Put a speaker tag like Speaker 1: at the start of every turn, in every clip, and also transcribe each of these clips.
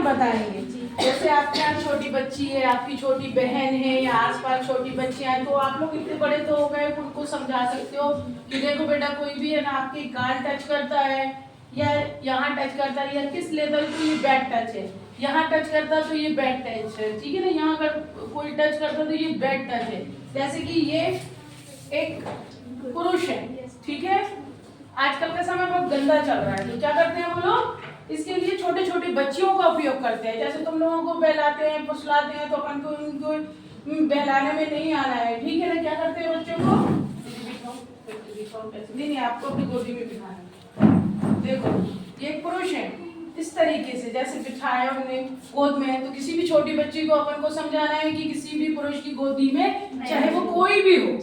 Speaker 1: बताएंगे। जैसे आपके यहाँ छोटी बच्ची है, आपकी छोटी बहन है या आसपास छोटी बच्चियां हैं, तो आप लोग इतने बड़े तो हो गए, उनको समझा सकते हो कि देखो बेटा, कोई भी है ना आपकी गाल टच करता है या यहाँ टच करता है या किस लेवल पे ये बैड टच है, यहाँ टच करता है तो ये बैड टच है, ठीक है ना, यहाँ अगर कोई टच करता है तो ये बैड टच है। जैसे कि ये एक पुरुष है, ठीक है, आजकल का समय बहुत गंदा चल रहा है, तो क्या करते हैं वो लोग, इसके लिए छोटे छोटे बच्चियों का उपयोग करते हैं। जैसे तुम लोगों को बहलाते हैं फुसलाते हैं, तो अपन को उनको बहलाने में नहीं आना है, ठीक है ना, क्या करते हैं बच्चों को, नहीं आपको अपनी गोदी में बिठाना है। देखो ये एक पुरुष है, इस तरीके से जैसे बिठाया हमने गोद में, तो किसी भी छोटी बच्ची को अपन को समझाना है कि किसी भी पुरुष की गोदी में, चाहे वो कोई भी हो,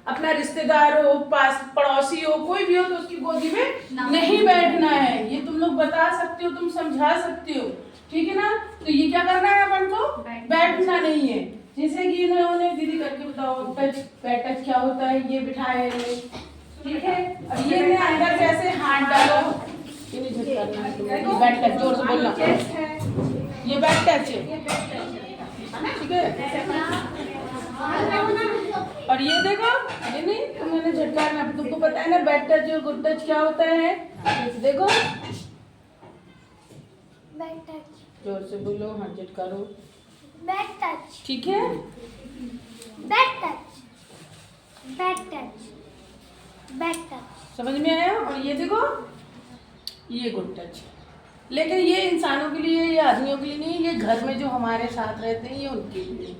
Speaker 1: अपना रिश्तेदार हो, पास पड़ोसी हो, कोई भी हो, तो उसकी गोदी में नहीं बैठना है। ये तुम लोग बता सकते हो, तुम समझा सकते हो, ठीक है ना। तो ये क्या करना है अपन को, बैठना नहीं है। जैसे कि इन्होंने दीदी करके बताओ टच, बैड टच क्या होता है, ये बिठाए, ठीक है। अब ये अंदर कैसे हाथ डालो, ये नहीं करना है, बैड टच जोर से बोलना, ये बैड टच है, ठीक है। और ये देखो, ये नहीं तुमने झटकारना, तुमको पता है ना बैड टच और गुड टच क्या होता है, देखो
Speaker 2: बैड टच,
Speaker 1: जोर से बोलो, हाँ झटकारो,
Speaker 2: बैड टच,
Speaker 1: ठीक है,
Speaker 2: bad touch, bad touch, bad touch,
Speaker 1: समझ में आया। और ये देखो, ये गुड टच, लेकिन ये इंसानों के लिए, ये आदमियों के लिए नहीं, ये घर में जो हमारे साथ रहते हैं ये उनके लिए,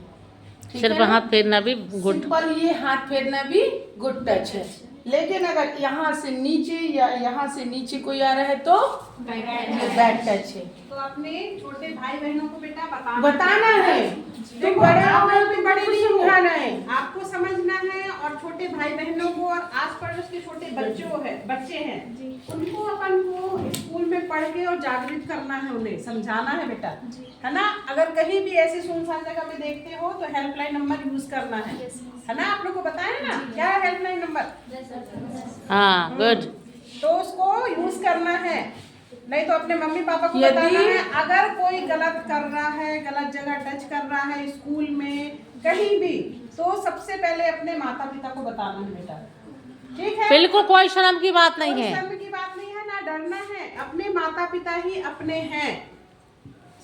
Speaker 3: सिर्फ हाथ फेरना भी गुड,
Speaker 1: सिंपल ये हाथ फेरना भी गुड टच है। लेकिन अगर यहाँ से नीचे या यहाँ से नीचे कोई आ रहा है तो बैड टच है।
Speaker 4: तो अपने छोटे भाई बहनों को बेटा
Speaker 1: बताना है, तुम बड़े हो गए, तुम बड़े नहीं समझाना है,
Speaker 4: आपको समझना है। और छोटे भाई बहनों को और आस पड़ोस के छोटे बच्चे हैं उनको अपन को स्कूल में पढ़ के और जागृत करना है, उन्हें समझाना है बेटा, है ना। अगर कहीं भी ऐसी सुनसान जगह में देखते हो तो हेल्पलाइन नंबर यूज करना है ना। आप लोग को बताया ना क्या है हेल्पलाइन नंबर,
Speaker 3: हाँ गुड,
Speaker 4: तो उसको यूज करना है। नहीं तो अपने मम्मी पापा को बताना है, अगर कोई गलत कर रहा है, गलत जगह टच कर रहा है स्कूल में कहीं भी, तो सबसे पहले अपने माता पिता को बताना है बेटा, ठीक है।
Speaker 3: बिल्कुल कोई शर्म की बात नहीं है,
Speaker 4: शर्म की बात नहीं है, ना डरना है, अपने माता पिता ही अपने हैं,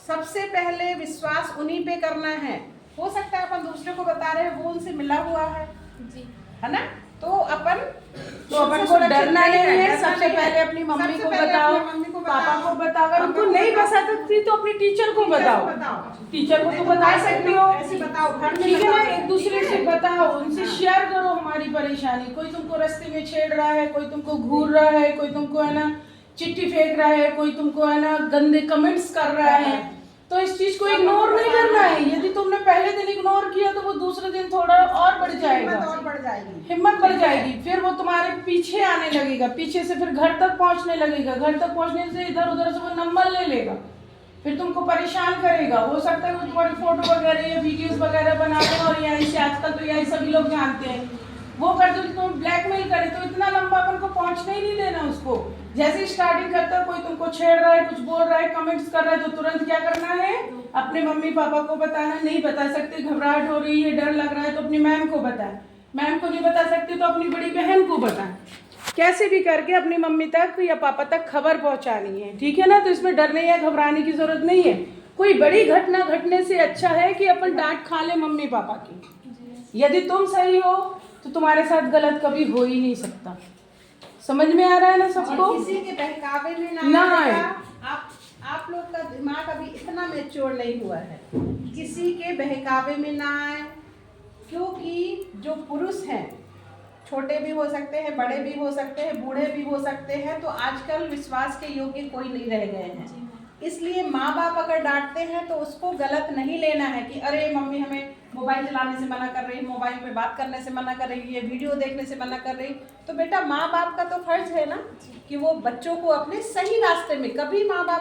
Speaker 4: सबसे पहले विश्वास उन्हीं पे करना है। हो सकता है अपन दूसरे को बता रहे हैं, वो उनसे मिला हुआ है ना, तो अपन
Speaker 1: को डरना नहीं है। सबसे पहले अपनी मम्मी को बताओ, पापा को बताओ, अगर उनको नहीं बता सकती तो अपनी टीचर को बताओ, टीचर को तो बता सकती हो, ठीक है ना। एक दूसरे से बताओ, उनसे शेयर करो हमारी परेशानी। कोई तुमको रास्ते में छेड़ रहा है, कोई तुमको घूर रहा है, कोई तुमको है ना चिट्ठी फेंक रहा है, कोई तुमको है ना गंदे कमेंट्स कर रहा है, तो इस चीज को इग्नोर नहीं करना है। यदि तुमने पहले दिन इग्नोर किया तो वो दूसरे दिन थोड़ा और बढ़ जाएगा, हिम्मत बढ़ जाएगी, फिर वो तुम्हारे पीछे आने लगेगा, पीछे से फिर घर तक पहुंचने लगेगा, घर तक पहुंचने से इधर उधर से वो नंबर ले लेगा, फिर तुमको परेशान करेगा। हो सकता है वो तुम्हारी फोटो वगैरह या वीडियोस वगैरह बना दे, और यही से आजकल तो यही सभी लोग जानते हैं, वो कर दो, तुम ब्लैकमेल करे, तो इतना लंबा अपन को पहुंचने ही नहीं देना उसको। जैसे स्टार्टिंग करता है, कोई तुमको छेड़ रहा है, कुछ बोल रहा है, कमेंट्स कर रहा है, तो तुरंत क्या करना है, अपने मम्मी पापा को बताना। नहीं बता सकते, घबराहट हो रही है, डर लग रहा है, तो अपनी मैम को बताएं, मैम को नहीं बता सकते तो अपनी बड़ी बहन को बताएं, कैसे भी करके अपनी मम्मी तक या पापा तक खबर पहुंचानी है, ठीक है ना। तो इसमें डरने या घबराने की जरूरत नहीं है। कोई बड़ी घटना घटने से अच्छा है कि अपन डांट खा ले मम्मी पापा की। यदि तुम सही हो तो तुम्हारे साथ गलत कभी हो ही नहीं सकता। समझ में आ रहा है ना सबको?
Speaker 4: किसी के बहकावे में ना आए। आप लोग का दिमाग अभी इतना मैच्योर नहीं हुआ है, किसी के बहकावे में ना आए, क्योंकि जो पुरुष हैं, छोटे भी हो सकते हैं, बड़े भी हो सकते हैं, बूढ़े भी हो सकते हैं, तो आजकल विश्वास के योग्य कोई नहीं रह गए हैं। इसलिए माँ बाप अगर डांटते हैं तो उसको गलत नहीं लेना है कि अरे मम्मी हमें मोबाइल चलाने से मना कर रही, मोबाइल पे बात करने से मना कर रही है, वीडियो देखने से मना कर रही। तो बेटा माँ बाप का तो फर्ज है ना कि वो बच्चों को अपने सही रास्ते में, कभी माँ बाप